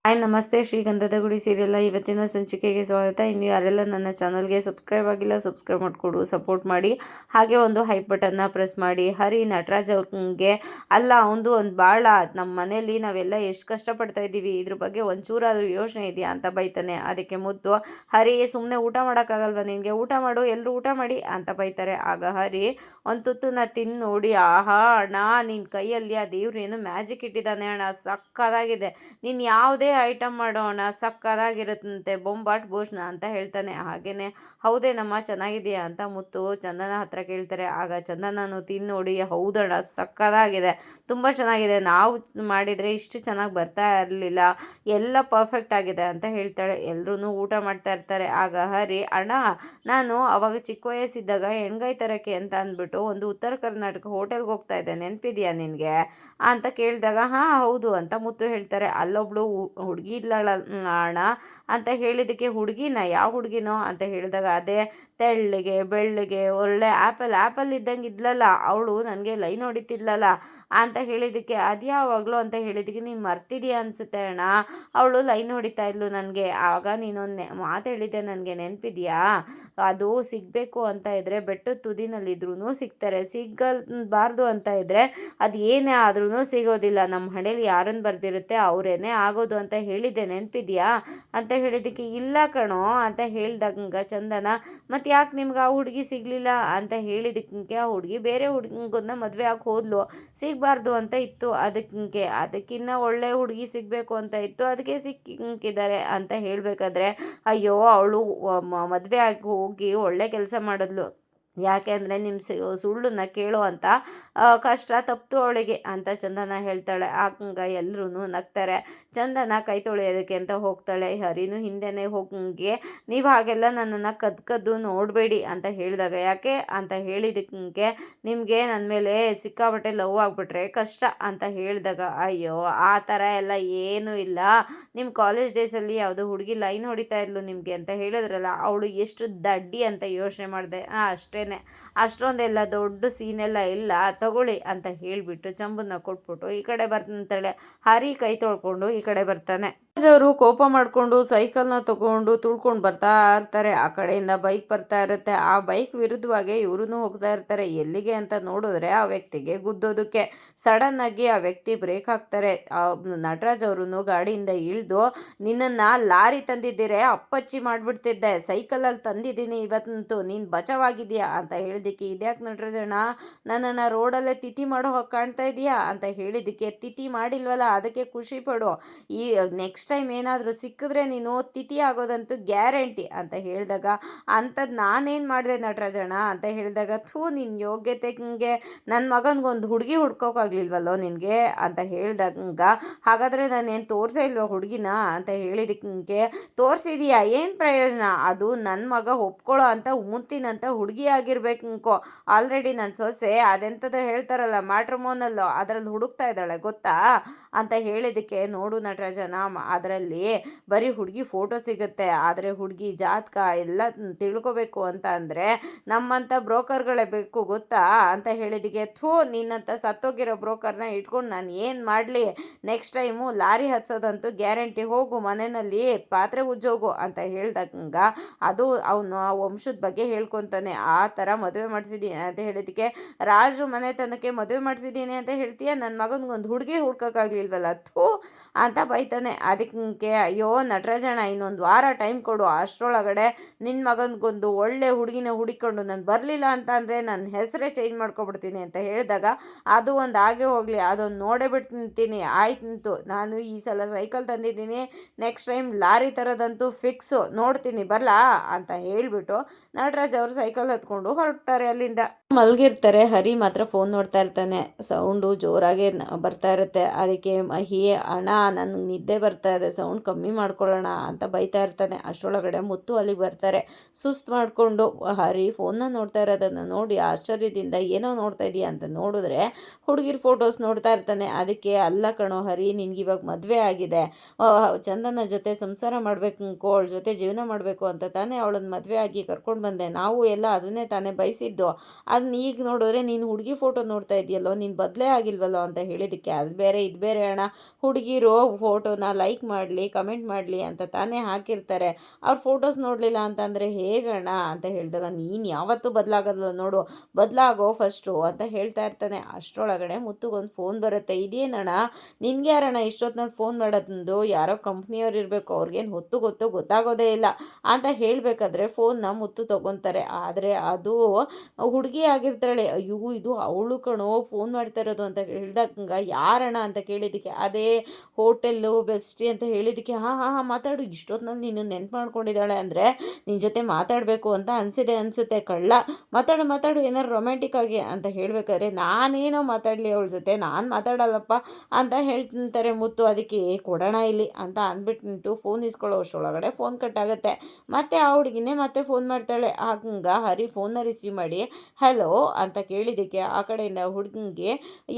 Hi ನಮಸ್ತೆ, ಶ್ರೀಗಂಧದ ಗುಡಿ ಸೀರಿಯಲ್ನ ಇವತ್ತಿನ ಸಂಚಿಕೆಗೆ ಸ್ವಾಗತ. ಇನ್ನು ಯಾರೆಲ್ಲ ನನ್ನ ಚಾನಲ್ಗೆ ಸಬ್ಸ್ಕ್ರೈಬ್ ಆಗಿಲ್ಲ ಸಬ್ಸ್ಕ್ರೈಬ್ ಮಾಡಿಕೊಡು, ಸಪೋರ್ಟ್ ಮಾಡಿ. ಹಾಗೆ ಒಂದು ಹೈಪ್ ಬಟನ್ನ ಪ್ರೆಸ್ ಮಾಡಿ. ಹರಿ ನಟರಾಜ್ ಅವ್ರಿಗೆ ಅಲ್ಲ ಒಂದು ಭಾಳ ನಮ್ಮ ಮನೇಲಿ ನಾವೆಲ್ಲ ಎಷ್ಟು ಕಷ್ಟಪಡ್ತಾ ಇದ್ದೀವಿ, ಇದ್ರ ಬಗ್ಗೆ ಒಂಚೂರಾದರೂ ಯೋಚನೆ ಇದೆಯಾ ಅಂತ ಬೈತಾನೆ. ಅದಕ್ಕೆ ಮುದ್ದು, ಹರಿ ಸುಮ್ಮನೆ ಊಟ ಮಾಡೋಕ್ಕಾಗಲ್ವ ನಿನಗೆ, ಊಟ ಮಾಡು, ಎಲ್ಲರೂ ಊಟ ಮಾಡಿ ಅಂತ ಬೈತಾರೆ. ಆಗ ಹರಿ ಒಂದು ತುತ್ತನ್ನ ತಿಂದು ನೋಡಿ, ಆಹಾ ಅಣ್ಣ ನಿನ್ನ ಕೈಯಲ್ಲಿ ಆ ದೇವ್ರು ಏನು ಮ್ಯಾಜಿಕ್ ಇಟ್ಟಿದ್ದಾನೆ ಅಣ್ಣ, ಸಕ್ಕದಾಗಿದೆ, ನೀನು ಯಾವುದೇ ಐಟಮ್ ಮಾಡೋಣ ಸಕ್ಕದಾಗಿರುತ್ತಂತೆ, ಬೊಂಬಾಟ್ ಭೂಷಣ ಅಂತ ಹೇಳ್ತಾನೆ. ಹಾಗೇನೆ ಹೌದೇನಮ್ಮ ಚೆನ್ನಾಗಿದೆಯಾ ಅಂತ ಮುತ್ತು ಚಂದನ ಹತ್ರ ಕೇಳ್ತಾರೆ. ಆಗ ಚಂದನನು ತಿಂದು ನೋಡಿ, ಹೌದಣ್ಣ ಸಕ್ಕದಾಗಿದೆ, ತುಂಬ ಚೆನ್ನಾಗಿದೆ, ನಾವು ಮಾಡಿದರೆ ಇಷ್ಟು ಚೆನ್ನಾಗಿ ಬರ್ತಾ ಇರಲಿಲ್ಲ, ಎಲ್ಲ ಪರ್ಫೆಕ್ಟ್ ಆಗಿದೆ ಅಂತ ಹೇಳ್ತಾಳೆ. ಎಲ್ಲರೂ ಊಟ ಮಾಡ್ತಾ ಇರ್ತಾರೆ. ಆಗ ಹರಿ, ಅಣ್ಣ ನಾನು ಅವಾಗ ಚಿಕ್ಕ ವಯಸ್ಸಿದ್ದಾಗ ಎಣ್ಗಾಯಿ ತರಕ್ಕೆ ಅಂತ ಅಂದ್ಬಿಟ್ಟು ಒಂದು ಉತ್ತರ ಕರ್ನಾಟಕ ಹೋಟೆಲ್ಗೆ ಹೋಗ್ತಾ ಇದ್ದೆ, ನೆನಪಿದೆಯಾ ನಿನಗೆ ಅಂತ ಕೇಳಿದಾಗ ಹಾಂ ಹೌದು ಅಂತ ಮುತ್ತು ಹೇಳ್ತಾರೆ. ಅಲ್ಲೊಬ್ಳು ಹುಡುಗಿ ಇದ್ಲಳ ಅಣ್ಣ ಅಂತ ಹೇಳಿದ್ದಕ್ಕೆ, ಹುಡುಗಿನ ಯಾವ ಹುಡುಗಿನೋ ಅಂತ ಹೇಳಿದಾಗ, ಅದೇ ತೆಳ್ಳಗೆ ಬೆಳ್ಳಗೆ ಒಳ್ಳೆ ಆ್ಯಪಲ್ ಇದ್ದಂಗೆ ಇದ್ಲಲ್ಲ ಅವಳು, ನನಗೆ ಲೈನ್ ಹೊಡಿತಿದ್ಲಲ್ಲ ಅಂತ ಹೇಳಿದ್ದಕ್ಕೆ, ಅದ್ಯಾವಾಗಲೂ ಅಂತ ಹೇಳಿದ್ದಕ್ಕೆ, ನೀನು ಮರ್ತಿದೀಯ ಅನಿಸುತ್ತೆ ಅಣ್ಣ, ಅವಳು ಲೈನ್ ಹೊಡಿತಾ ಇದ್ಲು ನನಗೆ, ಆಗ ನೀನೊಂದು ಮಾತು ಹೇಳಿದ್ದೆ ನನಗೆ ನೆನಪಿದೆಯಾ, ಅದು ಸಿಗಬೇಕು ಅಂತ ಇದ್ದರೆ ಬೆಟ್ಟದ ತುದಿನಲ್ಲಿದ್ರೂ ಸಿಗ್ತಾರೆ, ಸಿಗಬಾರ್ದು ಅಂತ ಇದ್ದರೆ ಅದು ಏನೇ ಆದ್ರೂ ಸಿಗೋದಿಲ್ಲ, ನಮ್ಮ ಹಣೆಯಲ್ಲಿ ಯಾರನ್ನು ಬರೆದಿರುತ್ತೆ ಅವರೇನೇ ಆಗೋದು ಅಂತ ಹೇಳಿದ್ದೆ ನೆನಪಿದೆಯಾ ಅಂತ ಹೇಳಿದ್ದಕ್ಕೆ, ಇಲ್ಲ ಕಣೋ ಅಂತ ಹೇಳ್ದಂಗ ಚಂದನ, ಮತ್ತು ಯಾಕೆ ನಿಮ್ಗೆ ಆ ಹುಡುಗಿ ಸಿಗಲಿಲ್ಲ ಅಂತ ಹೇಳಿದ್ದಕ್ಕೆ, ಆ ಹುಡುಗಿ ಬೇರೆ ಹುಡುಗನ್ನ ಮದುವೆ ಆಗಿ ಹೋದ್ಲು, ಸಿಗಬಾರ್ದು ಅಂತ ಇತ್ತು, ಅದಕ್ಕಿನ್ನ ಒಳ್ಳೆ ಹುಡುಗಿ ಸಿಗಬೇಕು ಅಂತ ಇತ್ತು, ಅದಕ್ಕೆ ಸಿಕ್ಕಿದ್ದಾರೆ ಅಂತ ಹೇಳಬೇಕಾದ್ರೆ, ಅಯ್ಯೋ ಅವಳು ಮದುವೆ ಆಗಿ ಹೋಗಿ ಒಳ್ಳೆ ಕೆಲಸ ಮಾಡಿದ್ಲು, ಯಾಕೆ ಅಂದರೆ ನಿಮ್ಮ ಸುಳ್ಳನ್ನ ಕೇಳೋ ಅಂತ ಕಷ್ಟ ತಪ್ಪಿತು ಅವಳಿಗೆ ಅಂತ ಚಂದನ ಹೇಳ್ತಾಳೆ. ಆಗ ಎಲ್ಲರೂ ನಗ್ತಾರೆ. ಚಂದನ ಕೈ ತೊಳೆಯೋದಕ್ಕೆ ಅಂತ ಹೋಗ್ತಾಳೆ. ಹರಿನೂ ಹಿಂದೆನೇ ಹೋಗಿ, ನೀವು ಹಾಗೆಲ್ಲ ನನ್ನನ್ನು ಕದ್ದು ನೋಡಬೇಡಿ ಅಂತ ಹೇಳಿದಾಗ, ಯಾಕೆ ಅಂತ ಹೇಳಿದ್ದಕ್ಕೆ, ನಿಮಗೆ ನನ್ನ ಮೇಲೆ ಸಿಕ್ಕಾಪಟ್ಟೆ ಲವ್ ಆಗಿಬಿಟ್ರೆ ಕಷ್ಟ ಅಂತ ಹೇಳಿದಾಗ, ಅಯ್ಯೋ ಆ ಥರ ಎಲ್ಲ ಏನೂ ಇಲ್ಲ, ನಿಮ್ಮ ಕಾಲೇಜ್ ಡೇಸಲ್ಲಿ ಯಾವುದೋ ಹುಡುಗಿ ಲೈನ್ ಹೊಡಿತಾ ಇದ್ಲು ನಿಮಗೆ ಅಂತ ಹೇಳಿದ್ರಲ್ಲ, ಅವಳು ಎಷ್ಟು ದಡ್ಡಿ ಅಂತ ಯೋಚನೆ ಮಾಡಿದೆ, ಅಷ್ಟೇ, ಅಷ್ಟೊಂದೆಲ್ಲ ದೊಡ್ಡ ಸೀನೆಲ್ಲ ಇಲ್ಲ, ತಗೊಳ್ಳಿ ಅಂತ ಹೇಳಿಬಿಟ್ಟು ಚಂಬನ್ನ ಕೊಟ್ಬಿಟ್ಟು ಈ ಕಡೆ ಬರ್ತಾಳೆ. ಹರಿ ಕೈ ತೊಳ್ಕೊಂಡು ಈ ಕಡೆ ಬರ್ತಾನೆ. ಅವರು ಕೋಪ ಮಾಡಿಕೊಂಡು ಸೈಕಲ್ನ ತಗೊಂಡು ತುಳ್ಕೊಂಡು ಬರ್ತಾ ಇರ್ತಾರೆ. ಆ ಕಡೆಯಿಂದ ಬೈಕ್ ಬರ್ತಾ ಇರುತ್ತೆ. ಆ ಬೈಕ್ ವಿರುದ್ಧವಾಗಿ ಇವ್ರೂ ಹೋಗ್ತಾ ಇರ್ತಾರೆ. ಎಲ್ಲಿಗೆ ಅಂತ ನೋಡಿದ್ರೆ ಆ ವ್ಯಕ್ತಿಗೆ ಗುದ್ದೋದಕ್ಕೆ. ಸಡನ್ ಆಗಿ ಆ ವ್ಯಕ್ತಿ ಬ್ರೇಕ್ ಹಾಕ್ತಾರೆ. ನಟರಾಜ್ ಅವರು ಗಾಡಿಯಿಂದ ಇಳಿದು, ನಿನ್ನನ್ನು ಲಾರಿ ತಂದಿದ್ದೀರೆ ಅಪ್ಪಚ್ಚಿ ಮಾಡಿಬಿಡ್ತಿದ್ದೆ, ಸೈಕಲಲ್ಲಿ ತಂದಿದ್ದೀನಿ ಇವತ್ತಂತೂ, ನೀನು ಬಚಾವಾಗಿದೆಯಾ ಅಂತ ಹೇಳಿದ್ದಕ್ಕೆ, ಇದ್ಯಾಕೆ ನಟರಾಜಣ್ಣ ನನ್ನನ್ನು ರೋಡಲ್ಲೇ ತಿಥಿ ಮಾಡೋ ಹಾಗೆ ಕಾಣ್ತಾ ಇದೆಯಾ ಅಂತ ಹೇಳಿದ್ದಕ್ಕೆ, ತಿಥಿ ಮಾಡಿಲ್ವಲ್ಲ ಅದಕ್ಕೆ ಖುಷಿ ಪಡು, ಈ ನೆಕ್ಸ್ಟ್ ಟೈಮ್ ಏನಾದರೂ ಸಿಕ್ಕಿದ್ರೆ ನೀನು ತಿಥಿ ಆಗೋದಂತೂ ಗ್ಯಾರಂಟಿ ಅಂತ ಹೇಳಿದಾಗ, ಅಂಥದ್ದು ನಾನೇನು ಮಾಡಿದೆ ನಟರಾಜಣ್ಣ ಅಂತ ಹೇಳಿದಾಗ, ನಿನ್ನ ಯೋಗ್ಯತೆಗೆ ನನ್ನ ಮಗನಿಗೊಂದು ಹುಡುಗಿ ಹುಡ್ಕೋಕ್ಕಾಗ್ಲಿಲ್ವಲ್ಲೋ ನಿನಗೆ ಅಂತ ಹೇಳಿದಾಗ, ಹಾಗಾದರೆ ನಾನೇನು ತೋರಿಸೇ ಇಲ್ವೋ ಹುಡುಗಿನ ಅಂತ ಹೇಳಿದ್ದಕ್ಕೆ, ತೋರಿಸಿದೀಯಾ ಏನು ಪ್ರಯೋಜನ, ಅದು ನನ್ನ ಮಗ ಒಪ್ಕೊಳ್ಳೋ ಅಂತ ಮುಂತಿನಂತ ಹುಡುಗಿ ಆಗಿರ್ಬೇಕು, ಆಲ್ರೆಡಿ ನನ್ನ ಸೊಸೆ ಅದೆಂಥದ್ದು ಹೇಳ್ತಾರಲ್ಲ ಮ್ಯಾಟ್ರಿಮೋನಲ್ಲೋ ಅದರಲ್ಲಿ ಹುಡುಕ್ತಾ ಇದ್ದಾಳೆ ಗೊತ್ತಾ ಅಂತ ಹೇಳಿದ್ದಕ್ಕೆ, ನೋಡು ನಟರಾಜನ ಅದರಲ್ಲಿ ಬರೀ ಹುಡುಗಿ ಫೋಟೋ ಸಿಗುತ್ತೆ, ಆದರೆ ಹುಡುಗಿ ಜಾತಕ ಎಲ್ಲ ತಿಳ್ಕೊಬೇಕು ಅಂತ ಅಂದರೆ ನಮ್ಮಂಥ ಬ್ರೋಕರ್ಗಳೇ ಬೇಕು ಗೊತ್ತಾ ಅಂತ ಹೇಳಿದ್ದಕ್ಕೆ, ನಿನ್ನಂಥ ಸತ್ತೋಗಿರೋ ಬ್ರೋಕರ್ನ ಇಟ್ಕೊಂಡು ನಾನು ಏನು ಮಾಡಲಿ, ನೆಕ್ಸ್ಟ್ ಟೈಮು ಲಾರಿ ಹತ್ಸೋದಂತೂ ಗ್ಯಾರಂಟಿ, ಹೋಗು ಮನೆಯಲ್ಲಿ ಪಾತ್ರೆ ಉಜ್ಜೋಗು ಅಂತ ಹೇಳ್ದಂಗ, ಅದು ಅವನು ಆ ವಂಶದ ಬಗ್ಗೆ ಹೇಳ್ಕೊತಾನೆ. ಆ ಥರ ಮದುವೆ ಮಾಡಿಸಿದ್ದೀನಿ ಅಂತ ಹೇಳಿದ್ದಕ್ಕೆ, ರಾಜರು ಮನೆತನಕ್ಕೆ ಮದುವೆ ಮಾಡಿಸಿದ್ದೀನಿ ಅಂತ ಹೇಳ್ತೀಯ, ನನ್ನ ಮಗನಿಗೊಂದು ಹುಡುಗಿ ಹುಡ್ಕೋಕ್ಕಾಗ್ಲಿಲ್ವಲ್ಲ ಅಂತ ಬೈತಾನೆ. ಅದಕ್ಕೆ ಅಯ್ಯೋ ನಟರಾಜಣ್ಣ ಇನ್ನೊಂದು ವಾರ ಟೈಮ್ ಕೊಡು, ಅಷ್ಟರೊಳಗಡೆ ನಿನ್ನ ಮಗನಿಗೊಂದು ಒಳ್ಳೆ ಹುಡುಗಿನ ಹುಡುಕೊಂಡು ನಾನು ಬರಲಿಲ್ಲ ಅಂತ ಅಂದರೆ ನನ್ನ ಹೆಸರೇ ಚೇಂಜ್ ಮಾಡ್ಕೊಬಿಡ್ತೀನಿ ಅಂತ ಹೇಳಿದಾಗ, ಅದು ಒಂದು ಹಾಗೆ ಹೋಗಲಿ, ಅದೊಂದು ನೋಡೇ ಬಿಡ್ತೀನಿ, ಆಯ್ತು ನಾನು ಈ ಸಲ ಸೈಕಲ್ ತಂದಿದ್ದೀನಿ, ನೆಕ್ಸ್ಟ್ ಟೈಮ್ ಲಾರಿ ಥರದಂತೂ ಫಿಕ್ಸು, ನೋಡ್ತೀನಿ ಬರಲಾ ಅಂತ ಹೇಳಿಬಿಟ್ಟು ನಟರಾಜ್ ಅವರು ಸೈಕಲ್ ಹತ್ಕೊಂಡು ಹೊರಡ್ತಾರೆ ಅಲ್ಲಿಂದ. ಮಲಗಿರ್ತಾರೆ. ಹರಿ ಮಾತ್ರ ಫೋನ್ ನೋಡ್ತಾ ಇರ್ತಾನೆ. ಸೌಂಡು ಜೋರಾಗೆ ಬರ್ತಾ ಇರುತ್ತೆ. ಅದಕ್ಕೆ ಮಹಿ, ಅಣ್ಣ ನನಗೆ ನಿದ್ದೆ ಬರ್ತಾ ಇದೆ, ಸೌಂಡ್ ಕಮ್ಮಿ ಮಾಡ್ಕೊಳ್ಳೋಣ ಅಂತ ಬೈತಾ ಇರ್ತಾನೆ. ಅಷ್ಟರೊಳಗಡೆ ಮುತ್ತು ಅಲ್ಲಿಗೆ ಬರ್ತಾರೆ. ಸುಸ್ತು ಮಾಡಿಕೊಂಡು ಹರಿ ಫೋನ್ನ ನೋಡ್ತಾ ಇರೋದನ್ನು ನೋಡಿ ಆಶ್ಚರ್ಯದಿಂದ, ಏನೋ ನೋಡ್ತಾ ಇದೀಯ ಅಂತ ನೋಡಿದ್ರೆ ಹುಡುಗಿರ ಫೋಟೋಸ್ ನೋಡ್ತಾ ಇರ್ತಾನೆ. ಅದಕ್ಕೆ, ಅಲ್ಲ ಕಣೋ ಹರಿ, ನಿನ್ಗೆ ಇವಾಗ ಮದುವೆ ಆಗಿದೆ, ಚಂದನ ಜೊತೆ ಸಂಸಾರ ಮಾಡಬೇಕು ಅನ್ಕೋ, ಅವಳ ಜೊತೆ ಜೀವನ ಮಾಡಬೇಕು ಅಂತ ತಾನೇ ಅವಳನ್ನ ಮದುವೆ ಆಗಿ ಕರ್ಕೊಂಡು ಬಂದೆ, ನಾವು ಎಲ್ಲ ಅದನ್ನೇ ತಾನೇ ಬಯಸಿದ್ದು, ಅದನ್ನ ಈಗ ನೋಡಿದ್ರೆ ನೀನು ಹುಡುಗಿ ಫೋಟೋ ನೋಡ್ತಾ ಇದೆಯಲ್ಲೋ, ನೀನು ಬದಲೇ ಆಗಿಲ್ವಲ್ಲೋ ಅಂತ ಹೇಳಿದ್ದಕ್ಕೆ, ಅದು ಬೇರೆ ಇದು ಬೇರೆ ಬೇರೆ ಅಣ್ಣ, ಹುಡುಗಿರು ಫೋಟೋನ ಲೈಕ್ ಮಾಡಲಿ ಕಮೆಂಟ್ ಮಾಡಲಿ ಅಂತ ತಾನೇ ಹಾಕಿರ್ತಾರೆ, ಅವ್ರ ಫೋಟೋಸ್ ನೋಡಲಿಲ್ಲ ಅಂತಂದರೆ ಹೇಗಣ್ಣ ಅಂತ ಹೇಳಿದಾಗ, ನೀನು ಯಾವತ್ತೂ ಬದಲಾಗಲ್ಲ ನೋಡು, ಬದಲಾಗೋ ಫಸ್ಟು ಅಂತ ಹೇಳ್ತಾ ಇರ್ತಾನೆ. ಅಷ್ಟರೊಳಗಡೆ ಮುತ್ತುಗೊಂದು ಫೋನ್ ಬರುತ್ತೆ. ಇದೇನಣ್ಣ, ನಿನ್ಗೆ ಯಾರಣ್ಣ ಇಷ್ಟೊತ್ತಿನಲ್ಲಿ ಫೋನ್ ಮಾಡೋದು, ಯಾರೋ ಕಂಪ್ನಿಯವ್ರು ಇರಬೇಕು, ಅವ್ರಿಗೇನು ಗೊತ್ತಾಗೋದೇ ಇಲ್ಲ ಅಂತ ಹೇಳಬೇಕಾದ್ರೆ ಫೋನ್ನ ಮುತ್ತು ತೊಗೊತಾರೆ. ಆದರೆ ಅದು ಹುಡುಗಿ ಆಗಿರ್ತಾಳೆ. ಅಯ್ಯೋ ಇದು ಅವಳು ಕಣೋ ಫೋನ್ ಮಾಡ್ತಾ ಇರೋದು ಅಂತ ಹೇಳ್ದಾಗ, ಯಾರಣ್ಣ ಅಂತ ಕೇಳಿದ್ದಕ್ಕೆ, ಅದೇ ಹೋಟೆಲ್ಲು ಬೆಸ್ಟಿ ಅಂತ ಹೇಳಿದ್ದಕ್ಕೆ, ಹಾಂ ಹಾಂ ಹಾಂ ಮಾತಾಡು, ಇಷ್ಟೊತ್ತಿನಲ್ಲಿ ನೀನು ನೆನ್ಪು ಮಾಡ್ಕೊಂಡಿದ್ದಾಳೆ ಅಂದರೆ ನಿನ್ನ ಜೊತೆ ಮಾತಾಡಬೇಕು ಅಂತ ಅನಿಸುತ್ತೆ ಕಳ್ಳ, ಮಾತಾಡು ಏನಾರು ರೊಮ್ಯಾಂಟಿಕ್ ಆಗಿ ಅಂತ ಹೇಳಬೇಕಾದ್ರೆ, ನಾನೇನೋ ಮಾತಾಡಲಿ ಅವಳ ಜೊತೆ, ನಾನು ಮಾತಾಡಲ್ಲಪ್ಪ ಅಂತ ಹೇಳ್ತಾರೆ ಮುತ್ತು. ಅದಕ್ಕೆ ಕೊಡೋಣ ಇಲ್ಲಿ ಅಂತ ಅಂದ್ಬಿಟ್ಟು ಫೋನ್ ಇಸ್ಕೊಳ್ಳೋ ಅಷ್ಟರೊಳಗಡೆ ಫೋನ್ ಕಟ್ ಆಗುತ್ತೆ. ಮತ್ತು ಆ ಹುಡುಗಿನೇ ಮತ್ತೆ ಫೋನ್ ಮಾಡ್ತಾಳೆ. ಹಂಗೆ ಹರಿ ಫೋನ್ನ ರಿಸೀವ್ ಮಾಡಿ ಹಲೋ ಅಂತ ಕೇಳಿದ್ದಕ್ಕೆ, ಆ ಕಡೆಯಿಂದ ಹುಡುಗನಿಗೆ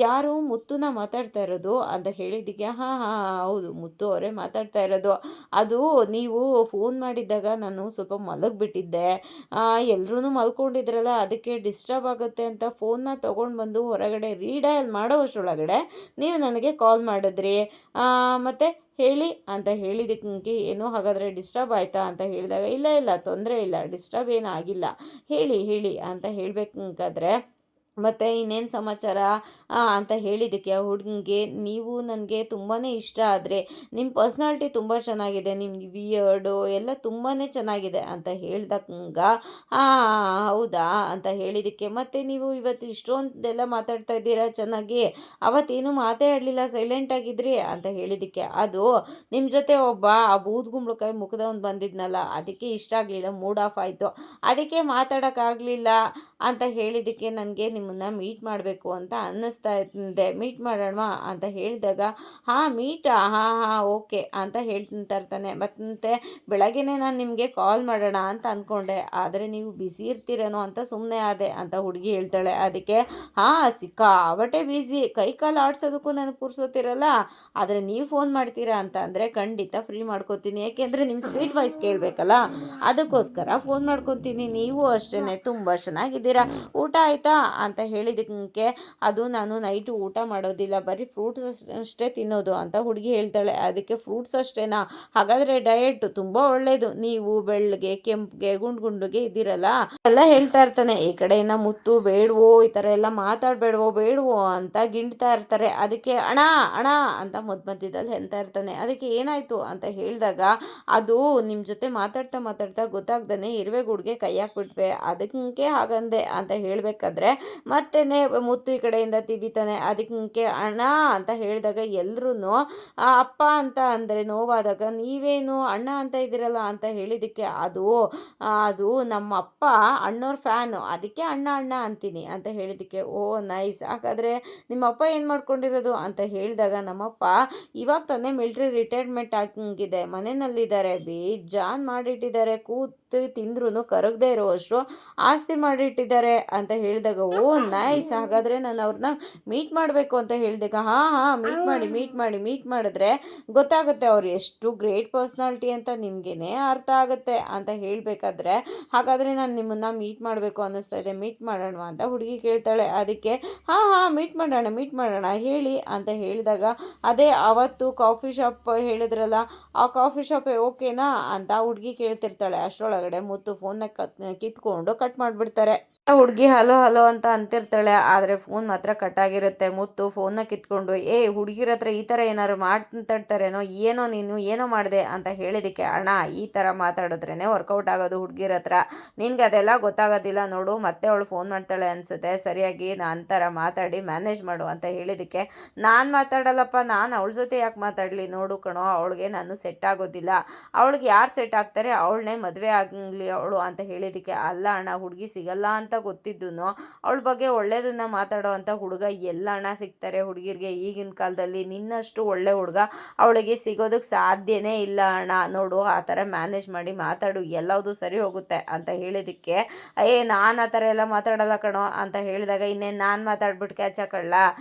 ಯಾರು ಮುತ್ತುನ ಮಾತಾಡ್ತಾ ಇರೋದು ಅಂತ ಹೇಳಿದ್ದಕ್ಕೆ, ಹಾಂ ಹಾಂ ಹೌದು ಮುತ್ತು ಅವರೇ ಮಾತಾಡ್ತಾ ಇರೋದು, ಅದು ನೀವು ಫೋನ್ ಮಾಡಿದ್ದಾಗ ನಾನು ಸ್ವಲ್ಪ ಮಲಗಿಬಿಟ್ಟಿದ್ದೆ, ಎಲ್ಲರೂ ಮಲ್ಕೊಂಡಿದ್ರಲ್ಲ ಅದಕ್ಕೆ ಡಿಸ್ಟರ್ಬ್ ಆಗುತ್ತೆ ಅಂತ ಫೋನ್ನ ತೊಗೊಂಡು ಬಂದು ಹೊರಗಡೆ ರೀಡಯಲ್ ಮಾಡೋ ಅಷ್ಟರೊಳಗಡೆ ನೀವು ನನಗೆ ಕಾಲ್ ಮಾಡಿದ್ರಿ, ಮತ್ತು ಹೇಳಿ ಅಂತ ಹೇಳಿದ್ದಕ್ಕೆ, ಏನೋ ಹಾಗಾದರೆ ಡಿಸ್ಟರ್ಬ್ ಆಯಿತಾ ಅಂತ ಹೇಳಿದಾಗ, ಇಲ್ಲ ತೊಂದರೆ ಇಲ್ಲ, ಡಿಸ್ಟರ್ಬ್ ಏನೂ ಆಗಿಲ್ಲ, ಹೇಳಿ ಅಂತ ಹೇಳಬೇಕಾದ್ರೆ, ಮತ್ತು ಇನ್ನೇನು ಸಮಾಚಾರ ಅಂತ ಹೇಳಿದ್ದಕ್ಕೆ ಆ ಹುಡುಗನಿಗೆ, ನೀವು ನನಗೆ ತುಂಬಾ ಇಷ್ಟ, ಆದರೆ ನಿಮ್ಮ ಪರ್ಸ್ನಾಲಿಟಿ ತುಂಬ ಚೆನ್ನಾಗಿದೆ, ನಿಮ್ಮ ವಿಯರ್ಡು ಎಲ್ಲ ತುಂಬಾ ಚೆನ್ನಾಗಿದೆ ಅಂತ ಹೇಳ್ದಾಗ, ಹೌದಾ ಅಂತ ಹೇಳಿದ್ದಕ್ಕೆ, ಮತ್ತು ನೀವು ಇವತ್ತು ಇಷ್ಟೊಂದೆಲ್ಲ ಮಾತಾಡ್ತಾ ಇದ್ದೀರಾ ಚೆನ್ನಾಗಿ, ಅವತ್ತೇನು ಮಾತೇ ಆಡಲಿಲ್ಲ ಸೈಲೆಂಟಾಗಿದ್ರಿ ಅಂತ ಹೇಳಿದ್ದಕ್ಕೆ, ಅದು ನಿಮ್ಮ ಜೊತೆ ಒಬ್ಬ ಆ ಬೂದ್ಗುಂಬಳಕಾಯಿ ಮುಖದವನು ಬಂದಿದ್ನಲ್ಲ, ಅದಕ್ಕೆ ಇಷ್ಟ ಆಗಲಿಲ್ಲ, ಮೂಡ್ ಆಫ್ ಆಯಿತು, ಅದಕ್ಕೆ ಮಾತಾಡೋಕ್ಕಾಗಲಿಲ್ಲ ಅಂತ ಹೇಳಿದ್ದಕ್ಕೆ, ನನಗೆ ನಿಮ್ಮನ್ನು ಮೀಟ್ ಮಾಡಬೇಕು ಅಂತ ಅನ್ನಿಸ್ತಾ ಇದೆ, ಮೀಟ್ ಮಾಡೋಣ ಅಂತ ಹೇಳಿದಾಗ, ಮೀಟಾ, ಓಕೆ ಅಂತ ಹೇಳ್ತಾ ಇರ್ತಾನೆ. ಮತ್ತು ಬೆಳಗ್ಗೆನೇ ನಾನು ನಿಮಗೆ ಕಾಲ್ ಮಾಡೋಣ ಅಂತ ಅಂದ್ಕೊಂಡೆ, ಆದರೆ ನೀವು ಬ್ಯುಸಿ ಇರ್ತೀರೇನೋ ಅಂತ ಸುಮ್ಮನೆ ಆದೆ ಅಂತ ಹುಡುಗಿ ಹೇಳ್ತಾಳೆ. ಅದಕ್ಕೆ ಸಿಕ್ಕಾಬಟ್ಟೆ ಬ್ಯುಸಿ, ಕೈ ಕಾಲು ಆಡ್ಸೋದಕ್ಕೂ ನನಗೆ ಪುರ್ಸೋತಿರಲ್ಲ, ಆದರೆ ನೀವು ಫೋನ್ ಮಾಡ್ತೀರಾ ಅಂತ ಅಂದರೆ ಖಂಡಿತ ಫ್ರೀ ಮಾಡ್ಕೋತೀನಿ, ಏಕೆಂದರೆ ನಿಮ್ಮ ಸ್ವೀಟ್ ವಾಯ್ಸ್ ಕೇಳಬೇಕಲ್ಲ, ಅದಕ್ಕೋಸ್ಕರ ಫೋನ್ ಮಾಡ್ಕೊತೀನಿ, ನೀವು ಅಷ್ಟೇ ತುಂಬ ಚೆನ್ನಾಗಿದ್ದೀರಾ, ಊಟ ಆಯಿತಾ ಅಂತ ಹೇಳಿದ್ದಕ್ಕೆ, ಅದು ನಾನು ನೈಟು ಊಟ ಮಾಡೋದಿಲ್ಲ, ಬರೀ ಫ್ರೂಟ್ಸ್ ಅಷ್ಟೇ ತಿನ್ನೋದು ಅಂತ ಹುಡುಗಿ ಹೇಳ್ತಾಳೆ. ಅದಕ್ಕೆ ಫ್ರೂಟ್ಸ್ ಅಷ್ಟೇನಾ, ಹಾಗಾದರೆ ಡಯಟ್ ತುಂಬ ಒಳ್ಳೆಯದು, ನೀವು ಬೆಳ್ಳಗೆ ಕೆಂಪಿಗೆ ಗುಂಡುಗೆ ಇದ್ದೀರಲ್ಲ ಎಲ್ಲ ಹೇಳ್ತಾ ಇರ್ತಾನೆ. ಈ ಕಡೆಯಿಂದ ಮುತ್ತು ಬೇಡವೋ ಈ ಥರ ಎಲ್ಲ ಬೇಡವೋ ಅಂತ ಗಿಂಡ್ತಾ ಇರ್ತಾರೆ. ಅದಕ್ಕೆ ಅಣ್ಣ ಅಂತ ಮಧ್ಯದಲ್ಲಿ ಎಂತ ಇರ್ತಾನೆ. ಅದಕ್ಕೆ ಏನಾಯಿತು ಅಂತ ಹೇಳಿದಾಗ, ಅದು ನಿಮ್ಮ ಜೊತೆ ಮಾತಾಡ್ತಾ ಗೊತ್ತಾಗ್ದೇ ಇರುವೆ ಗೂಡಿಗೆ ಕೈ ಹಾಕ್ಬಿಟ್ವೆ, ಅದಕ್ಕೆ ಹಾಗಂದೆ ಅಂತ ಹೇಳಬೇಕಾದ್ರೆ ಮತ್ತೇ ಮುತ್ತು ಈ ಕಡೆಯಿಂದ ತಿವಿತಾನೆ. ಅದಕ್ಕೆ ಅಣ್ಣ ಅಂತ ಹೇಳಿದಾಗ ಎಲ್ಲರೂ ಅಪ್ಪ ಅಂತ ಅಂದರೆ ನೋವಾದಾಗ, ನೀವೇನು ಅಣ್ಣ ಅಂತ ಇದ್ದೀರಲ್ಲ ಅಂತ ಹೇಳಿದ್ದಕ್ಕೆ, ಅದು ನಮ್ಮ ಅಪ್ಪ ಅಣ್ಣವ್ರ ಫ್ಯಾನು, ಅದಕ್ಕೆ ಅಣ್ಣ ಅಂತೀನಿ ಅಂತ ಹೇಳಿದ್ದಕ್ಕೆ, ಓ ನೈಸ್, ಹಾಗಾದರೆ ನಿಮ್ಮ ಅಪ್ಪ ಏನು ಮಾಡ್ಕೊಂಡಿರೋದು ಅಂತ ಹೇಳಿದಾಗ, ನಮ್ಮಪ್ಪ ಇವಾಗ ತಾನೇ ಮಿಲ್ಟ್ರಿ ರಿಟೈರ್ಮೆಂಟ್ ಆಗಿದೆ, ಮನೆಯಲ್ಲಿದ್ದಾರೆ, ಬೇಜಾನ್ ಮಾಡಿಟ್ಟಿದ್ದಾರೆ, ತಿಂದ್ರೂ ಕರಗದೆ ಇರೋವಷ್ಟು ಆಸ್ತಿ ಮಾಡಿಟ್ಟಿದ್ದಾರೆ ಅಂತ ಹೇಳಿದಾಗ, ಓ ನೈಸ್, ಹಾಗಾದರೆ ನಾನು ಅವ್ರನ್ನ ಮೀಟ್ ಮಾಡಬೇಕು ಅಂತ ಹೇಳಿದಾಗ, ಮೀಟ್ ಮಾಡಿದ್ರೆ ಗೊತ್ತಾಗುತ್ತೆ ಅವ್ರು ಎಷ್ಟು ಗ್ರೇಟ್ ಪರ್ಸ್ನಾಲಿಟಿ ಅಂತ ನಿಮಗೇನೆ ಅರ್ಥ ಆಗುತ್ತೆ ಅಂತ ಹೇಳಬೇಕಾದ್ರೆ, ಹಾಗಾದರೆ ನಾನು ನಿಮ್ಮನ್ನು ಮೀಟ್ ಮಾಡಬೇಕು ಅನ್ನಿಸ್ತಾ ಇದೆ, ಮೀಟ್ ಮಾಡೋಣ ಅಂತ ಹುಡುಗಿ ಕೇಳ್ತಾಳೆ. ಅದಕ್ಕೆ ಮೀಟ್ ಮಾಡೋಣ ಹೇಳಿ ಅಂತ ಹೇಳಿದಾಗ, ಅದೇ ಅವತ್ತು ಕಾಫಿ ಶಾಪ್ ಹೇಳಿದ್ರಲ್ಲ, ಆ ಕಾಫಿ ಶಾಪೇ ಓಕೆನಾ ಅಂತ ಹುಡುಗಿ ಕೇಳ್ತಿರ್ತಾಳೆ. ಅಷ್ಟರೊಳಗಡೆ ಮುತ್ತು ಫೋನ್ನ ಕಿತ್ಕೊಂಡು ಕಟ್ ಮಾಡಿಬಿಡ್ತಾರೆ. ಹುಡುಗಿ ಹಲೋ ಅಂತ ಅಂತಿರ್ತಾಳೆ, ಆದರೆ ಫೋನ್ ಮಾತ್ರ ಕಟ್ಟಾಗಿರುತ್ತೆ. ಮುತ್ತು ಫೋನ್ನ ಕಿತ್ಕೊಂಡು, ಹುಡುಗಿರ ಹತ್ರ ಈ ಥರ ಏನಾದ್ರು ಮಾತಾಡ್ತಾರೇನೋ, ನೀನು ಏನೋ ಮಾಡಿದೆ ಅಂತ ಹೇಳಿದ್ದಕ್ಕೆ, ಅಣ್ಣ ಈ ಥರ ಮಾತಾಡಿದ್ರೇ ವರ್ಕೌಟ್ ಆಗೋದು ಹುಡುಗಿರ ಹತ್ರ, ನಿನ್ಗೆ ಅದೆಲ್ಲ ಗೊತ್ತಾಗೋದಿಲ್ಲ ನೋಡು, ಮತ್ತೆ ಅವಳು ಫೋನ್ ಮಾಡ್ತಾಳೆ ಅನಿಸುತ್ತೆ, ಸರಿಯಾಗಿ ನಾನು ಥರ ಮಾತಾಡಿ ಮ್ಯಾನೇಜ್ ಮಾಡು ಅಂತ ಹೇಳಿದ್ದಕ್ಕೆ, ನಾನು ಮಾತಾಡಲ್ಲಪ್ಪ, ನಾನು ಅವಳ ಜೊತೆ ಯಾಕೆ ಮಾತಾಡಲಿ, ನೋಡು ಕಣೋ ಅವಳಿಗೆ ನಾನು ಸೆಟ್ ಆಗೋದಿಲ್ಲ, ಅವಳಿಗೆ ಯಾರು ಸೆಟ್ ಆಗ್ತಾರೆ ಅವಳನ್ನೇ ಮದುವೆ ಆಗಲಿ ಅವಳು ಅಂತ ಹೇಳಿದ್ದಕ್ಕೆ, ಅಲ್ಲ ಅಣ್ಣ ಹುಡುಗಿ ಸಿಗಲ್ಲ ಅಂತ ಗೊತ್ತಿದ್ದು ಅವಳ ಬಗ್ಗೆ ಒಳ್ಳೇದನ್ನ ಮಾತಾಡೋ ಅಂತ ಹುಡುಗ ಎಲ್ಲ ಅಣ್ಣ ಸಿಗ್ತಾರೆ ಹುಡುಗಿರಿಗೆ ಈಗಿನ ಕಾಲದಲ್ಲಿ, ನಿನ್ನಷ್ಟು ಒಳ್ಳೆ ಹುಡುಗ ಅವಳಿಗೆ ಸಿಗೋದಕ್ಕೆ ಸಾಧ್ಯನೇ ಇಲ್ಲ ಅಣ್ಣ, ನೋಡು ಆ ಥರ ಮ್ಯಾನೇಜ್ ಮಾಡಿ ಮಾತಾಡು, ಎಲ್ಲವುದು ಸರಿ ಹೋಗುತ್ತೆ ಅಂತ ಹೇಳಿದ್ದಕ್ಕೆ, ನಾನು ಆ ಥರ ಎಲ್ಲ ಮಾತಾಡಲ್ಲ ಕಣೋ ಅಂತ ಹೇಳಿದಾಗ, ಇನ್ನೇನು ನಾನು ಮಾತಾಡ್ಬಿಟ್ಟು ಕ್ಯಾಚ್ ಹಾಕೊಳ್ಳ,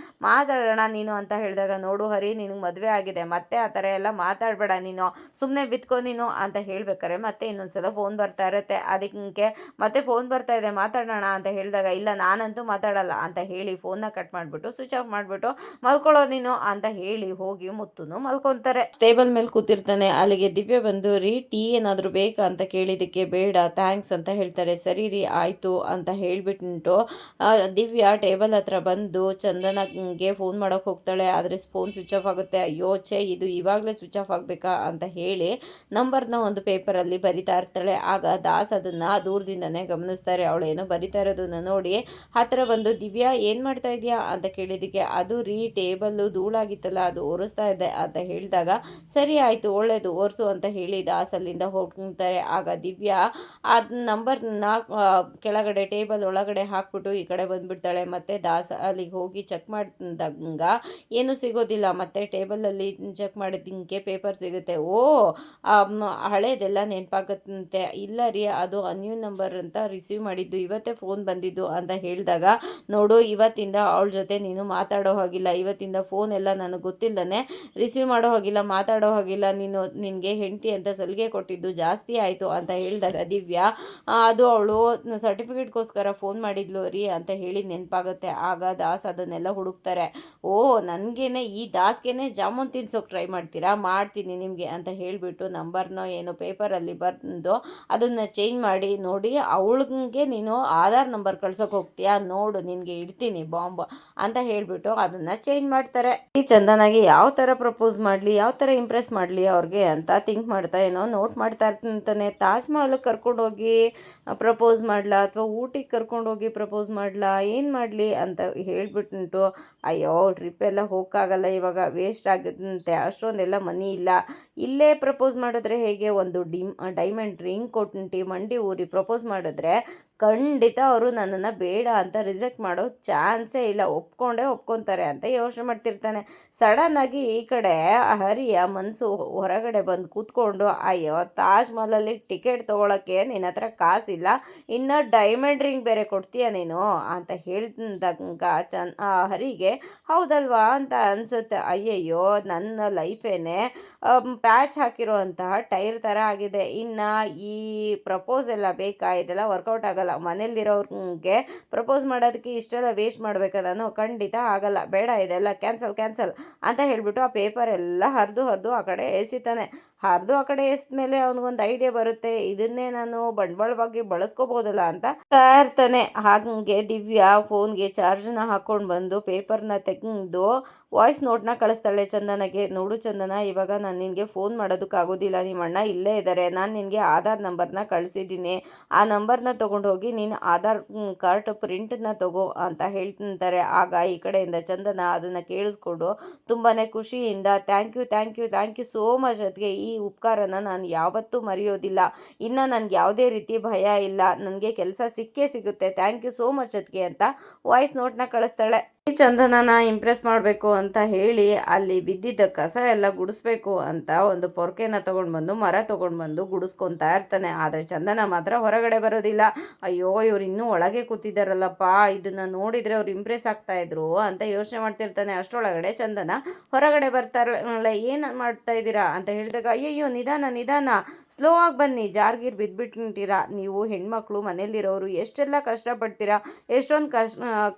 ಮಾತಾಡೋಣ ನೀನು ಅಂತ ಹೇಳಿದಾಗ, ನೋಡು ಹರಿ ನಿನಗೆ ಮದುವೆ ಆಗಿದೆ, ಮತ್ತೆ ಆ ಥರ ಎಲ್ಲ ಮಾತಾಡಬೇಡ ನೀನು, ಸುಮ್ಮನೆ ಬಿತ್ಕೊ ನೀನು ಅಂತ ಹೇಳ್ಬೇಕಾರೆ ಮತ್ತೆ ಇನ್ನೊಂದ್ಸಲ ಫೋನ್ ಬರ್ತಾ ಇರುತ್ತೆ. ಅದಕ್ಕೆ ಮತ್ತೆ ಫೋನ್ ಬರ್ತಾ ಇದೆ ಮಾತಾಡೋಣ ಅಂತ ಹೇಳಿದಾಗ, ಇಲ್ಲ ನಾನಂತೂ ಮಾತಾಡಲ್ಲ ಅಂತ ಹೇಳಿ ಫೋನ್ನ ಕಟ್ ಮಾಡಿಬಿಟ್ಟು ಸ್ವಿಚ್ ಆಫ್ ಮಾಡಿಬಿಟ್ಟು ಮಲ್ಕೊಳ್ಳೋ ನೀನು ಅಂತ ಹೇಳಿ ಹೋಗಿ ಮುತ್ತುನು ಮಲ್ಕೊತಾರೆ. ಟೇಬಲ್ ಮೇಲೆ ಕೂತಿರ್ತಾನೆ. ಅಲ್ಲಿಗೆ ದಿವ್ಯ ಬಂದು, ರೀ ಟೀ ಏನಾದರೂ ಬೇಕಾ ಅಂತ ಕೇಳಿದ್ದಕ್ಕೆ ಬೇಡ ಥ್ಯಾಂಕ್ಸ್ ಅಂತ ಹೇಳ್ತಾರೆ. ಸರಿ ರೀ ಆಯಿತು ಅಂತ ಹೇಳಿಬಿಟ್ಟು ದಿವ್ಯ ಟೇಬಲ್ ಹತ್ರ ಬಂದು ಚಂದನಗೆ ಫೋನ್ ಮಾಡೋಕೆ ಹೋಗ್ತಾಳೆ. ಆದರೆ ಫೋನ್ ಸ್ವಿಚ್ ಆಫ್ ಆಗುತ್ತೆ. ಅಯ್ಯೋ ಛೇ, ಇದು ಇವಾಗಲೇ ಸ್ವಿಚ್ ಆಫ್ ಆಗಬೇಕಾ ಅಂತ ಹೇಳಿ ನಂಬರ್ನ ಒಂದು ಪೇಪರಲ್ಲಿ ಬರಿತಾ ಇರ್ತಾಳೆ. ಆಗ ದಾಸ್ ಅದನ್ನು ದೂರದಿಂದನೇ ಗಮನಿಸ್ತಾರೆ. ಅವಳೇನೋ ಬರಿತಾ ಇರೋದನ್ನ ನೋಡಿ ಹತ್ತಿರ ಬಂದು, ದಿವ್ಯಾ ಏನು ಮಾಡ್ತಾ ಇದೆಯಾ ಅಂತ ಕೇಳಿದ್ದಕ್ಕೆ, ಅದು ರೀ ಟೇಬಲ್ಲು ಧೂಳಾಗಿತ್ತಲ್ಲ ಅದು ಒರೆಸ್ತಾ ಇದ್ದೆ ಅಂತ ಹೇಳಿದಾಗ, ಸರಿ ಆಯಿತು ಒಳ್ಳೆಯದು ಒರೆಸು ಅಂತ ಹೇಳಿ ದಾಸ್ ಅಲ್ಲಿಂದ ಹೋಗ್ತಾರೆ. ಆಗ ದಿವ್ಯಾ ಅದು ನಂಬರ್ನ ಕೆಳಗಡೆ ಟೇಬಲ್ ಒಳಗಡೆ ಹಾಕ್ಬಿಟ್ಟು ಈ ಕಡೆ ಬಂದುಬಿಡ್ತಾಳೆ. ಮತ್ತು ದಾಸ್ ಅಲ್ಲಿಗೆ ಹೋಗಿ ಚೆಕ್ ಮಾಡಿದಾಗ ಏನೂ ಸಿಗೋದಿಲ್ಲ. ಮತ್ತು ಟೇಬಲಲ್ಲಿ ಚೆಕ್ ಮಾಡಿದ್ದಕ್ಕೆ ಪೇಪರ್ ಸಿಗುತ್ತೆ. ಓ ಹಳೇದೆಲ್ಲ ನೆನಪಾಗತ್ತಂತೆ. ಇಲ್ಲ ರೀ ಅದು ಅನ್ಯೂನ್ ನಂಬರ್ ಅಂತ ರಿಸೀವ್ ಮಾಡಿದ್ದು, ಇವತ್ತೇ ಫೋನ್ ಬಂದಿದ್ದು ಅಂತ ಹೇಳಿದಾಗ, ನೋಡು ಇವತ್ತಿಂದ ಅವಳ ಜೊತೆ ನೀನು ಮಾತಾಡೋ ಹಾಗಿಲ್ಲ, ಇವತ್ತಿಂದ ಫೋನ್ ಎಲ್ಲ ನನಗೆ ಗೊತ್ತಿಲ್ಲದೇ ರಿಸೀವ್ ಮಾಡೋ ಹಾಗಿಲ್ಲ, ಮಾತಾಡೋ ಹಾಗಿಲ್ಲ, ನಿನಗೆ ಹೆಂಡತಿ ಅಂತ ಸಲಿಗೆ ಕೊಟ್ಟಿದ್ದು ಜಾಸ್ತಿ ಆಯಿತು ಅಂತ ಹೇಳಿದಾಗ ದಿವ್ಯಾ ಅದು ಅವಳು ಸರ್ಟಿಫಿಕೇಟ್ಗೋಸ್ಕರ ಫೋನ್ ಮಾಡಿದ್ಲು ರೀ ಅಂತ ಹೇಳಿ ನೆನಪಾಗುತ್ತೆ. ಆಗ ದಾಸ್ ಅದನ್ನೆಲ್ಲ ಹುಡುಕ್ತಾರೆ. ಓ ನನಗೇನೆ ಈ ದಾಸ್ಗೆ ಜಾಮೂನ್ ತಿನ್ಸೋಕೆ ಟ್ರೈ ಮಾಡ್ತೀರಾ, ಮಾಡ್ತೀನಿ ನಿಮಗೆ ಅಂತ ಹೇಳಿಬಿಟ್ಟು ನಂಬರ್ನೋ ಏನೋ ಪೇಪರಲ್ಲಿ ಬರೆದು ಅದನ್ನು ಚೇಂಜ್ ಮಾಡಿ, ನೋಡಿ ಅವಳಿಗೆ ನೀನು ಆಧಾರ್ ನಂಬರ್ ಕಳ್ಸೋಕೆ ಹೋಗ್ತೀಯಾ, ನೋಡು ನಿನಗೆ ಇಡ್ತೀನಿ ಬಾಂಬ್ ಅಂತ ಹೇಳಿಬಿಟ್ಟು ಅದನ್ನು ಚೇಂಜ್ ಮಾಡ್ತಾರೆ. ಈ ಚಂದನಾಗಿ ಯಾವ ಥರ ಪ್ರಪೋಸ್ ಮಾಡಲಿ, ಯಾವ ಥರ ಇಂಪ್ರೆಸ್ ಮಾಡಲಿ ಅವ್ರಿಗೆ ಅಂತ ಥಿಂಕ್ ಮಾಡ್ತಾ ಏನೋ ನೋಟ್ ಮಾಡ್ತಾ ಇರ್ತಾನೆ. ತಾಜ್ ಮಹಲ್ಗೆ ಕರ್ಕೊಂಡೋಗಿ ಪ್ರಪೋಸ್ ಮಾಡಲಾ ಅಥವಾ ಊಟಿಗೆ ಕರ್ಕೊಂಡೋಗಿ ಪ್ರಪೋಸ್ ಮಾಡಲಾ, ಏನು ಮಾಡಲಿ ಅಂತ ಹೇಳಿಬಿಟ್ಟು, ಅಯ್ಯೋ ಟ್ರಿಪ್ಪೆಲ್ಲ ಹೋಗೋಕ್ಕಾಗಲ್ಲ ಇವಾಗ, ವೇಸ್ಟ್ ಆಗುತ್ತೆ, ಅಷ್ಟೊಂದೆಲ್ಲ ಮನಿ ಇಲ್ಲ, ಇಲ್ಲೇ ಪ್ರಪೋಸ್ ಮಾಡಿದ್ರೆ ಹೇಗೆ, ಒಂದು ಡೈಮಂಡ್ ರಿಂಗ್ ಕೊಟ್ಟು ಮಂಡಿ ಊರಿ ಪ್ರಪೋಸ್ ಮಾಡಿದ್ರೆ ಖಂಡಿತ ಅವರು ನನ್ನನ್ನು ಬೇಡ ಅಂತ ರಿಜೆಕ್ಟ್ ಮಾಡೋ ಚಾನ್ಸೇ ಇಲ್ಲ, ಒಪ್ಕೊತಾರೆ ಅಂತ ಯೋಚನೆ ಮಾಡ್ತಿರ್ತಾನೆ. ಸಡನ್ನಾಗಿ ಈ ಕಡೆ ಹರಿಯ ಮನಸ್ಸು ಹೊರಗಡೆ ಬಂದು ಕೂತ್ಕೊಂಡು, ಅಯ್ಯೋ ತಾಜ್ ಮಹಲಲ್ಲಿ ಟಿಕೆಟ್ ತೊಗೊಳಕ್ಕೆ ನಿನ್ನ ಹತ್ರ ಕಾಸಿಲ್ಲ, ಇನ್ನು ಡೈಮಂಡ್ ರಿಂಗ್ ಬೇರೆ ಕೊಡ್ತೀಯ ನೀನು ಅಂತ ಹೇಳಿದಾಗ ಹರಿಗೆ ಹೌದಲ್ವಾ ಅಂತ ಅನಿಸುತ್ತೆ. ಅಯ್ಯಯ್ಯೋ ನನ್ನ ಲೈಫೇನೆ ಪ್ಯಾಚ್ ಹಾಕಿರೋ ಅಂತಹ ಟೈರ್ ಥರ ಆಗಿದೆ, ಇನ್ನು ಈ ಪ್ರಪೋಸ್ ಎಲ್ಲ ಬೇಕಾ, ಇದೆಲ್ಲ ವರ್ಕೌಟ್ ಆಗಲ್ಲ, ಮನೇಲಿರೋರಿಗೆ ಪ್ರಪೋಸ್ ಮಾಡೋದಕ್ಕೆ ಇಷ್ಟೆಲ್ಲ ವೇಸ್ಟ್ ಮಾಡಬೇಕಾ ನಾನು, ಖಂಡಿತ ಆಗಲ್ಲ, ಬೇಡ ಇದೆಲ್ಲ ಕ್ಯಾನ್ಸಲ್ ಅಂತ ಹೇಳಿಬಿಟ್ಟು ಆ ಪೇಪರ್ ಎಲ್ಲ ಹರಿದು ಆ ಕಡೆ ಎಸಿತಾನೆ. ಹರಿದು ಆ ಕಡೆ ಎಸ್ದ್ಮೇಲೆ ಅವನಿಗೊಂದು ಐಡಿಯಾ ಬರುತ್ತೆ, ಇದನ್ನೇ ನಾನು ಬಂಡವಾಳವಾಗಿ ಬಳಸ್ಕೋಬೋದಲ್ಲ ಅಂತ ಇರ್ತಾನೆ. ಹಾಗೆ ದಿವ್ಯಾ ಫೋನ್ಗೆ ಚಾರ್ಜನ್ನ ಹಾಕ್ಕೊಂಡು ಬಂದು ಪೇಪರ್ನ ತೆಗೆದು ವಾಯ್ಸ್ ನೋಟ್ನ ಕಳಿಸ್ತಾಳೆ ಚಂದನಗೆ. ನೋಡು ಚಂದನ, ಇವಾಗ ನಾನು ನಿನಗೆ ಫೋನ್ ಮಾಡೋದಕ್ಕಾಗೋದಿಲ್ಲ, ನಿಮ್ಮ ಅಣ್ಣ ಇಲ್ಲೇ ಇದ್ದಾರೆ, ನಾನು ನಿನಗೆ ಆಧಾರ್ ನಂಬರ್ನ ಕಳಿಸಿದ್ದೀನಿ, ಆ ನಂಬರ್ನ ತೊಗೊಂಡು ಹೋಗಿ ನೀನು ಆಧಾರ್ ಕಾರ್ಡ್ ಪ್ರಿಂಟನ್ನ ತಗೋ ಅಂತ ಹೇಳ್ತಾರೆ. ಆಗ ಈ ಕಡೆಯಿಂದ ಚಂದನ ಅದನ್ನು ಕೇಳಿಸ್ಕೊಂಡು ತುಂಬಾ ಖುಷಿಯಿಂದ ಥ್ಯಾಂಕ್ ಯು ಸೋ ಮಚ್, ಅದಕ್ಕೆ ಈ ಉಪಕಾರನ ನಾನು ಯಾವತ್ತೂ ಮರೆಯೋದಿಲ್ಲ, ಇನ್ನು ನನಗೆ ಯಾವುದೇ ರೀತಿ ಭಯ ಇಲ್ಲ, ನನಗೆ ಕೆಲಸ ಸಿಕ್ಕೇ ಸಿಗುತ್ತೆ, ಥ್ಯಾಂಕ್ ಯು ಸೋ ಮಚ್ ಅದಕ್ಕೆ ಅಂತ ವಾಯ್ಸ್ ನೋಟ್ನ ಕಳಿಸ್ತಾಳೆ. ಈ ಚಂದನನ ಇಂಪ್ರೆಸ್ ಮಾಡಬೇಕು ಅಂತ ಹೇಳಿ ಅಲ್ಲಿ ಬಿದ್ದಿದ್ದ ಕಸ ಎಲ್ಲ ಗುಡಿಸ್ಬೇಕು ಅಂತ ಒಂದು ಪೊರ್ಕೆನ ತೊಗೊಂಡು ಬಂದು ಗುಡಿಸ್ಕೊತಾ ಇರ್ತಾನೆ. ಆದರೆ ಚಂದನ ಮಾತ್ರ ಹೊರಗಡೆ ಬರೋದಿಲ್ಲ. ಅಯ್ಯೋ ಇವ್ರು ಇನ್ನೂ ಒಳಗೆ ಕೂತಿದ್ದಾರಲ್ಲಪ್ಪ, ಇದನ್ನು ನೋಡಿದರೆ ಅವ್ರು ಇಂಪ್ರೆಸ್ ಆಗ್ತಾಯಿದ್ರು ಅಂತ ಯೋಚನೆ ಮಾಡ್ತಿರ್ತಾನೆ. ಅಷ್ಟರೊಳಗಡೆ ಚಂದನ ಹೊರಗಡೆ ಬರ್ತಾರಲ್ಲ, ಏನು ಮಾಡ್ತಾ ಇದ್ದೀರಾ ಅಂತ ಹೇಳಿದಾಗ, ಅಯ್ಯಯ್ಯೋ ನಿಧಾನ ಸ್ಲೋ ಆಗಿ ಬನ್ನಿ, ಜಾರ್ಗೀರ್ ಬಿದ್ದುಬಿಟ್ಟಿರಾ, ನೀವು ಹೆಣ್ಮಕ್ಳು ಮನೇಲಿರೋರು ಎಷ್ಟೆಲ್ಲ ಕಷ್ಟಪಡ್ತೀರಾ, ಎಷ್ಟೊಂದು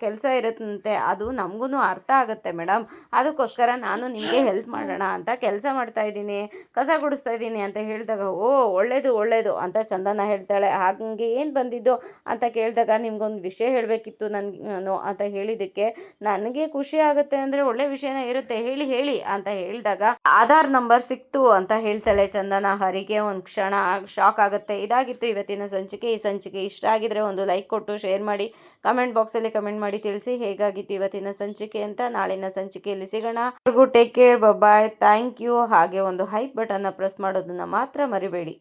ಕೆಲಸ ಇರುತ್ತಂತೆ, ಅದು ನಮಗೂ ಅರ್ಥ ಆಗುತ್ತೆ ಮೇಡಮ್, ಅದಕ್ಕೋಸ್ಕರ ನಾನು ನಿಮಗೆ ಹೆಲ್ಪ್ ಮಾಡೋಣ ಅಂತ ಕೆಲಸ ಮಾಡ್ತಾ ಇದ್ದೀನಿ, ಕಸ ಗುಡಿಸ್ತಾ ಇದ್ದೀನಿ ಅಂತ ಹೇಳಿದಾಗ, ಓ ಒಳ್ಳೇದು ಅಂತ ಚಂದನ ಹೇಳ್ತಾಳೆ. ಹಾಗೆ ಏನು ಬಂದಿದ್ದು ಅಂತ ಕೇಳಿದಾಗ, ನಿಮ್ಗೊಂದು ವಿಷಯ ಹೇಳಬೇಕಿತ್ತು ನಾನು ಅಂತ ಹೇಳಿದ್ದಕ್ಕೆ, ನನಗೆ ಖುಷಿ ಆಗುತ್ತೆ ಅಂದರೆ ಒಳ್ಳೆ ವಿಷಯನೇ ಇರುತ್ತೆ, ಹೇಳಿ ಅಂತ ಹೇಳಿದಾಗ, ಆಧಾರ್ ನಂಬರ್ ಸಿಕ್ತು ಅಂತ ಹೇಳ್ತಾಳೆ ಚಂದನ. ಹರಿಗೆ ಒಂದು ಕ್ಷಣ ಶಾಕ್ ಆಗುತ್ತೆ. ಇದಾಗಿತ್ತು ಇವತ್ತಿನ ಸಂಚಿಕೆ. ಈ ಸಂಚಿಕೆ ಇಷ್ಟ ಆಗಿದ್ರೆ ಒಂದು ಲೈಕ್ ಕೊಟ್ಟು ಶೇರ್ ಮಾಡಿ, ಕಮೆಂಟ್ ಬಾಕ್ಸಲ್ಲಿ ಕಮೆಂಟ್ ಮಾಡಿ ತಿಳಿಸಿ ಹೇಗಾಗಿತ್ತು ಇವತ್ತಿನ ಸಂಚಿಕೆ ಅಂತ. ನಾಳಿನ ಸಂಚಿಕೆಯಲ್ಲಿ ಸಿಗೋಣ. Take care, bye, thank you. ಹಾಗೆ ಒಂದು ಹೈಪ್ ಬಟನ್ನ ಪ್ರೆಸ್ ಮಾಡೋದನ್ನು ಮಾತ್ರ ಮರಿಬೇಡಿ.